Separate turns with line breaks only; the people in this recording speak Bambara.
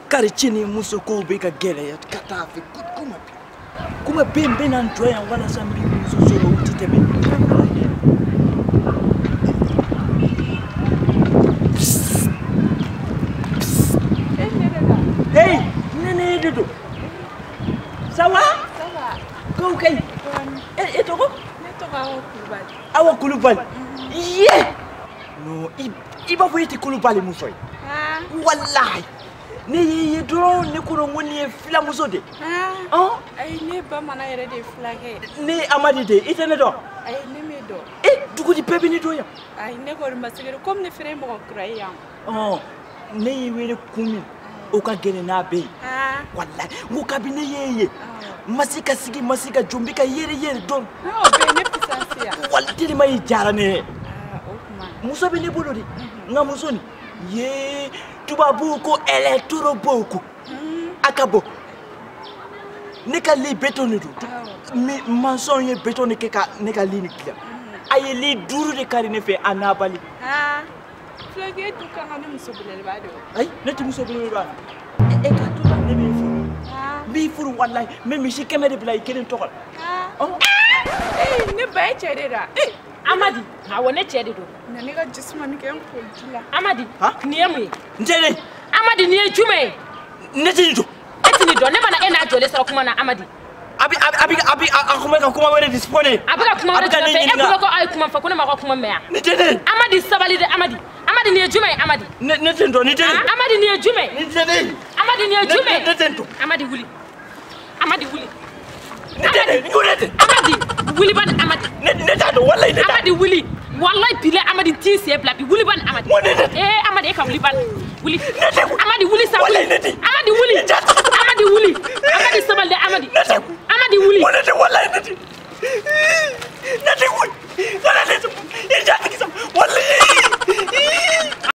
Karichini muso ko be ka gele ya katafe kuma bembe na ntoya wala sambi muso soro utitebe. Hey, nene dodo. Sawa?
Sawa.
Ko kai. Etoko?
Netoka kulubali.
Awa kulubali. Yeah. No, iba fo yiti kulubali muso.
Ah.
Wallahi. Ne dron ne ko ngoni e fila muso de.
Ah. Ay ne ba mana yere de flage.
Ne amadi de itene do.
Ay ne me do.
Dugu di pebi ni do ya.
Ay ne ko masigere comme ne fere mo kraya.
Oh, ne wele kumi. O ka gele na be.
Ah.
Wallahi, ngo kabine yeye. Masika sigi masika jumbika yere don.
Oh, be ne pisansia.
Wallahi mai jara ne.
Ah, okuma.
Muso be ne bolodi. Nga muso ni. Ye tubabu ko electro boko. Akabo. Ne ka li beton ni do. Mi manson ye beton ke ka ne ka li ni kila. Aye li duru de kari ne fe anabali.
Ah. Flage du kan ne muso bulele ba do.
Ay, ne ti muso bulele ba. E ka to ne be furu.
Ah.
Bi furu wallahi, me mi shi kemede bilay kenen tokol.
Ah.
Oh.
Ne ba cede da.
Amadi, ha wone cede do.
Na ne ga jismani ke en ko dila.
Amadi, ni emu.
Ntele.
Amadi ni ejume.
Netini do.
Etini do ne bana ena jole sara kuma na Amadi.
Abi akuma wele dispone.
Abiga kuma wele dispone. E kulo ko ay kuma fa kuna ma ko kuma meya.
Netene.
Amadi sabali de Amadi. Amadi ni ejume Amadi.
Netene do netene.
Amadi ni ejume.
Netene.
Amadi ni ejume.
Netene do.
Amadi wuli. Amadi wuli.
Netene, ngurete.
Amadi wuli ban Amadi.
Neta do wallahi neta.
Amadi wuli. Wallahi bile Amadi ti se blabi wuli ban Amadi. Amadi e ka wuli ban. Wuli. Amadi wuli sa wuli. Amadi wuli. Amadi wuli. Amadi sabal de Amadi. Amadi wuli.
Wallahi neti. Neti wuli.